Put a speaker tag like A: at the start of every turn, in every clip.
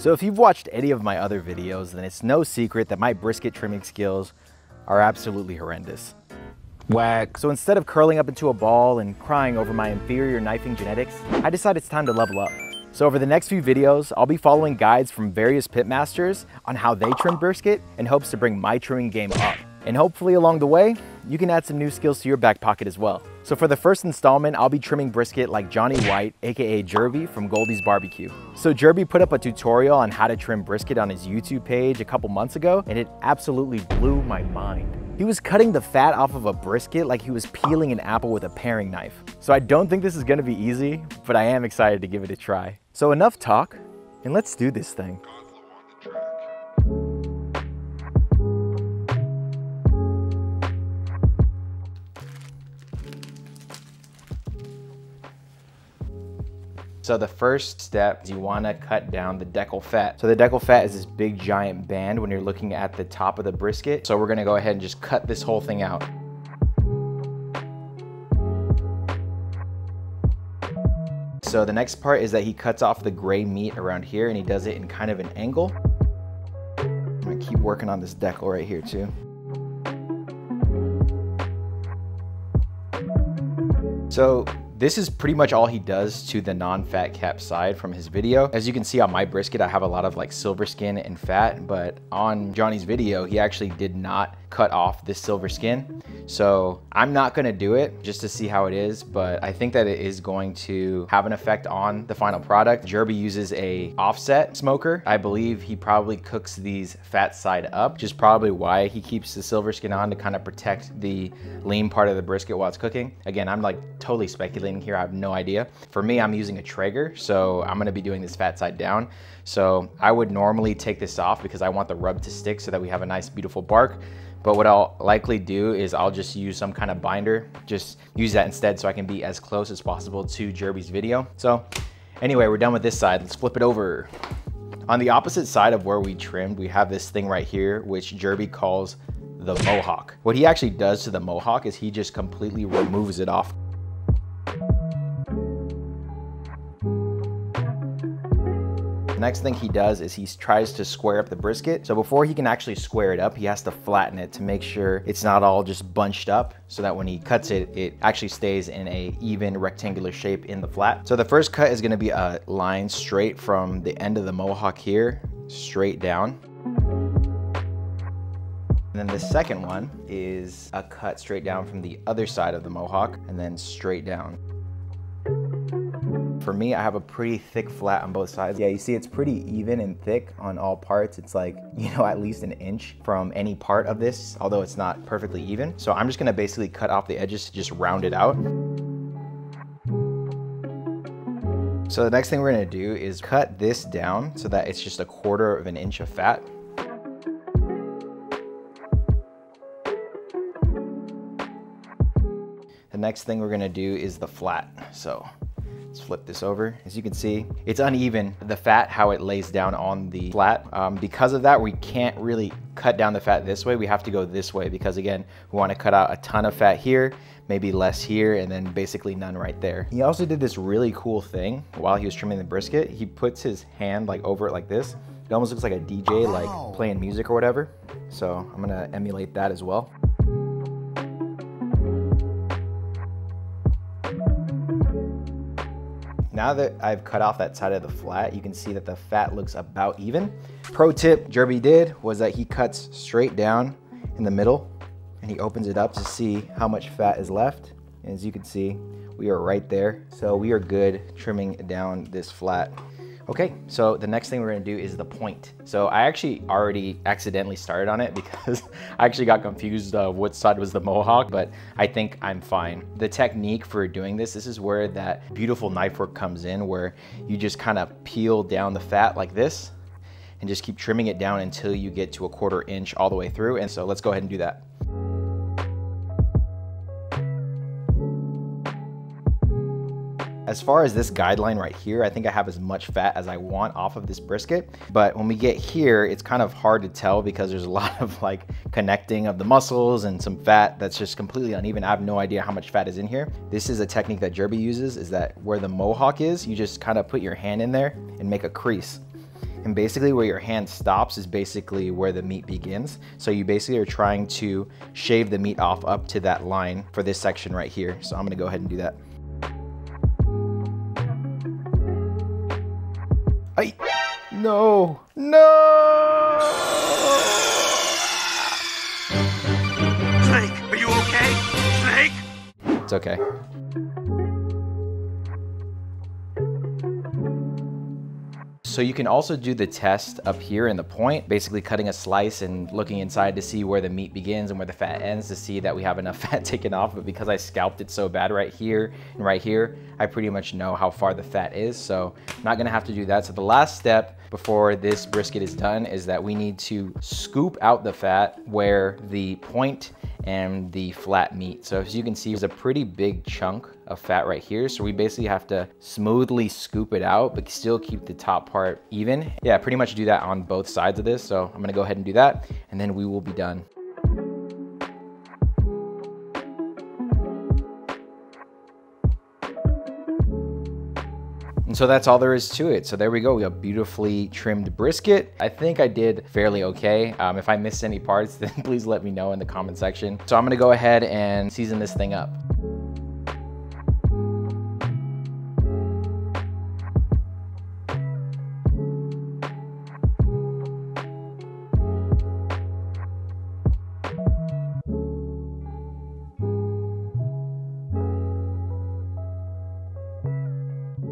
A: So if you've watched any of my other videos, then it's no secret that my brisket trimming skills are absolutely horrendous.
B: Whack.
A: So instead of curling up into a ball and crying over my inferior knifing genetics, I decided it's time to level up. So over the next few videos, I'll be following guides from various pitmasters on how they trim brisket in hopes to bring my trimming game up. And hopefully along the way, you can add some new skills to your back pocket as well. So for the first installment, I'll be trimming brisket like Jonny White, aka Jirby from Goldee's BBQ. So Jirby put up a tutorial on how to trim brisket on his YouTube page a couple months ago, and it absolutely blew my mind. He was cutting the fat off of a brisket like he was peeling an apple with a paring knife. So I don't think this is gonna be easy, but I am excited to give it a try. So enough talk, and let's do this thing. So the first step is you want to cut down the Deckle fat. So the Deckle fat is this big giant band when you're looking at the top of the brisket. So we're going to go ahead and just cut this whole thing out. So the next part is that he cuts off the gray meat around here, and he does it in kind of an angle. I'm going to keep working on this Deckle right here too. So this is pretty much all he does to the non-fat cap side from his video. As you can see on my brisket, I have a lot of like silver skin and fat, but on Johnny's video, he actually did not cut off this silver skin. So I'm not gonna do it just to see how it is, but I think that it is going to have an effect on the final product. Jirby uses a offset smoker. I believe he probably cooks these fat side up, which is probably why he keeps the silver skin on, to kind of protect the lean part of the brisket while it's cooking. Again, I'm like totally speculating here. I have no idea. For me, I'm using a Traeger, so I'm gonna be doing this fat side down. So I would normally take this off because I want the rub to stick so that we have a nice, beautiful bark. But what I'll likely do is I'll just use some kind of binder, just use that instead so I can be as close as possible to Jirby's video. So anyway, we're done with this side. Let's flip it over. On the opposite side of where we trimmed, we have this thing right here, which Jirby calls the Mohawk. What he actually does to the Mohawk is he just completely removes it off. The next thing he does is he tries to square up the brisket. So before he can actually square it up, he has to flatten it to make sure it's not all just bunched up, so that when he cuts it, it actually stays in a even rectangular shape in the flat. So the first cut is gonna be a line straight from the end of the Mohawk here, straight down. And then the second one is a cut straight down from the other side of the Mohawk and then straight down. For me, I have a pretty thick flat on both sides. Yeah, you see it's pretty even and thick on all parts. It's like, you know, at least an inch from any part of this, although it's not perfectly even. So I'm just gonna basically cut off the edges to just round it out. So the next thing we're gonna do is cut this down so that it's just 1/4 of an inch of fat. The next thing we're gonna do is the flat. So let's flip this over. As you can see, it's uneven, the fat, how it lays down on the flat. Because of that, we can't really cut down the fat this way. We have to go this way because, again, we want to cut out a ton of fat here, maybe less here, and then basically none right there. He also did this really cool thing while he was trimming the brisket. He puts his hand like over it like this. It almost looks like a DJ, like playing music or whatever. So I'm gonna emulate that as well. Now that I've cut off that side of the flat, you can see that the fat looks about even. Pro tip Jirby did was that he cuts straight down in the middle and he opens it up to see how much fat is left. And as you can see, we are right there. So we are good trimming down this flat. Okay, so the next thing we're gonna do is the point. So I actually already accidentally started on it because I actually got confused of what side was the Mohawk, but I think I'm fine. The technique for doing this is where that beautiful knife work comes in, where you just kind of peel down the fat like this and just keep trimming it down until you get to 1/4 inch all the way through. And so let's go ahead and do that. As far as this guideline right here, I think I have as much fat as I want off of this brisket. But when we get here, it's kind of hard to tell because there's a lot of like connecting of the muscles and some fat that's just completely uneven. I have no idea how much fat is in here. This is a technique that Jirby uses, is that where the Mohawk is, you just kind of put your hand in there and make a crease. And basically where your hand stops is basically where the meat begins. So you basically are trying to shave the meat off up to that line for this section right here. So I'm gonna go ahead and do that. Ay, no, no!
B: Snake, are you okay? Snake?
A: It's okay. So you can also do the test up here in the point, basically cutting a slice and looking inside to see where the meat begins and where the fat ends to see that we have enough fat taken off. But because I scalped it so bad right here and right here, I pretty much know how far the fat is. So I'm not gonna have to do that. So the last step before this brisket is done is that we need to scoop out the fat where the point and the flat meat. So as you can see, there's a pretty big chunk of fat right here. So we basically have to smoothly scoop it out, but still keep the top part even. Yeah, pretty much do that on both sides of this. So I'm gonna go ahead and do that, and then we will be done. And so that's all there is to it. So there we go, we have beautifully trimmed brisket. I think I did fairly okay. If I missed any parts, then please let me know in the comment section. So I'm gonna go ahead and season this thing up.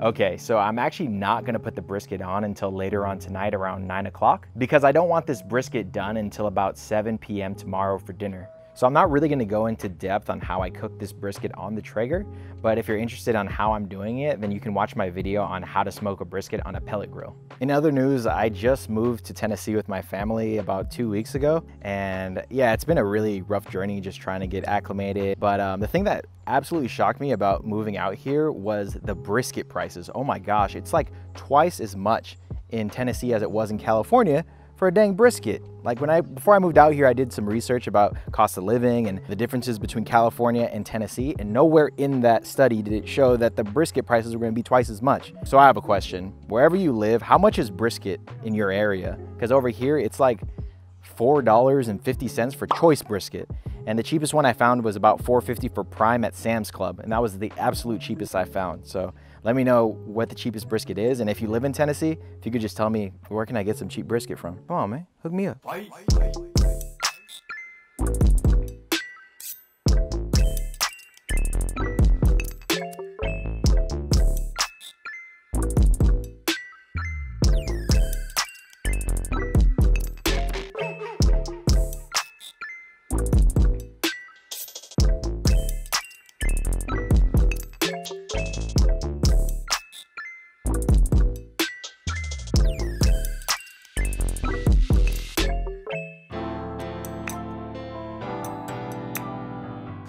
A: Okay, so I'm actually not gonna put the brisket on until later on tonight around 9 o'clock because I don't want this brisket done until about 7 p.m. tomorrow for dinner. So I'm not really gonna go into depth on how I cook this brisket on the Traeger, but if you're interested on how I'm doing it, then you can watch my video on how to smoke a brisket on a pellet grill. In other news, I just moved to Tennessee with my family about 2 weeks ago. And yeah, it's been a really rough journey just trying to get acclimated. But the thing that absolutely shocked me about moving out here was the brisket prices. Oh my gosh, it's like twice as much in Tennessee as it was in California for a dang brisket. Like before I moved out here, I did some research about cost of living and the differences between California and Tennessee, and nowhere in that study did it show that the brisket prices were gonna be twice as much. So I have a question. Wherever you live, how much is brisket in your area? Because over here, it's like $4.50 for choice brisket. And the cheapest one I found was about $4.50 for prime at Sam's Club. And that was the absolute cheapest I found. So let me know what the cheapest brisket is. And if you live in Tennessee, if you could just tell me, where can I get some cheap brisket from? Come on, man, hook me up.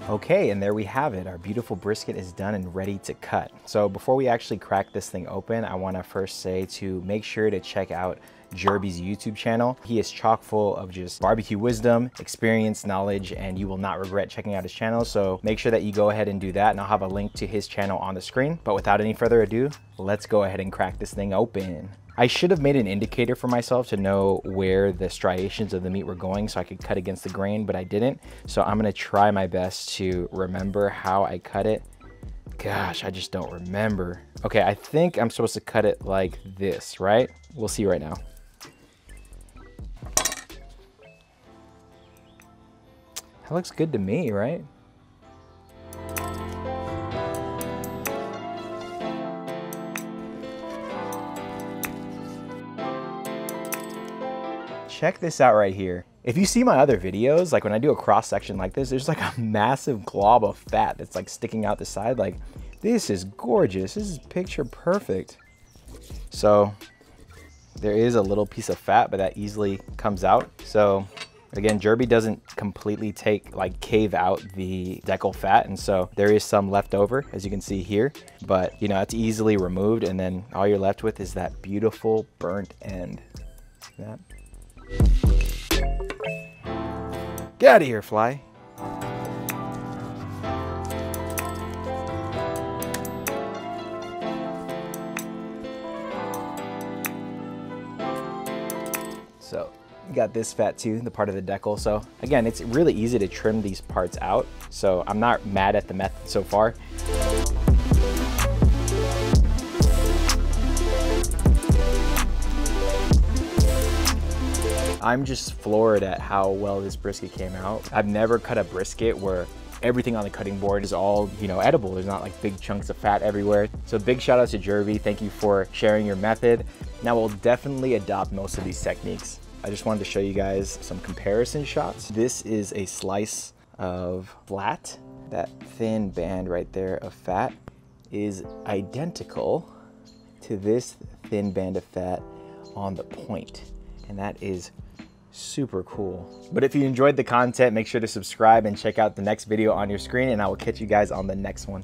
A: Okay, and there we have it. Our beautiful brisket is done and ready to cut. So before we actually crack this thing open, I want to first say to make sure to check out Jirby's YouTube channel. He is chock full of just barbecue wisdom, experience, knowledge, and you will not regret checking out his channel. So make sure that you go ahead and do that, and I'll have a link to his channel on the screen. But without any further ado, let's go ahead and crack this thing open. I should have made an indicator for myself to know where the striations of the meat were going so I could cut against the grain, but I didn't. So I'm gonna try my best to remember how I cut it. Gosh, I just don't remember. Okay, I think I'm supposed to cut it like this, right? We'll see right now. That looks good to me, right? Check this out right here. If you see my other videos, like when I do a cross section like this, there's like a massive glob of fat that's like sticking out the side. Like, this is gorgeous. This is picture perfect. So there is a little piece of fat, but that easily comes out. So again, Jirby doesn't completely cave out the Deckle fat, and so there is some left over, as you can see here, but you know, it's easily removed, and then all you're left with is that beautiful burnt end. See that? Get out of here, fly. So you got this fat too, the part of the deckle. So again, it's really easy to trim these parts out. So I'm not mad at the method so far. I'm just floored at how well this brisket came out. I've never cut a brisket where everything on the cutting board is all, you know, edible. There's not like big chunks of fat everywhere. So big shout out to Jirby. Thank you for sharing your method. Now we'll definitely adopt most of these techniques. I just wanted to show you guys some comparison shots. This is a slice of flat. That thin band right there of fat is identical to this thin band of fat on the point. And that is super cool. But if you enjoyed the content, make sure to subscribe and check out the next video on your screen, and I will catch you guys on the next one.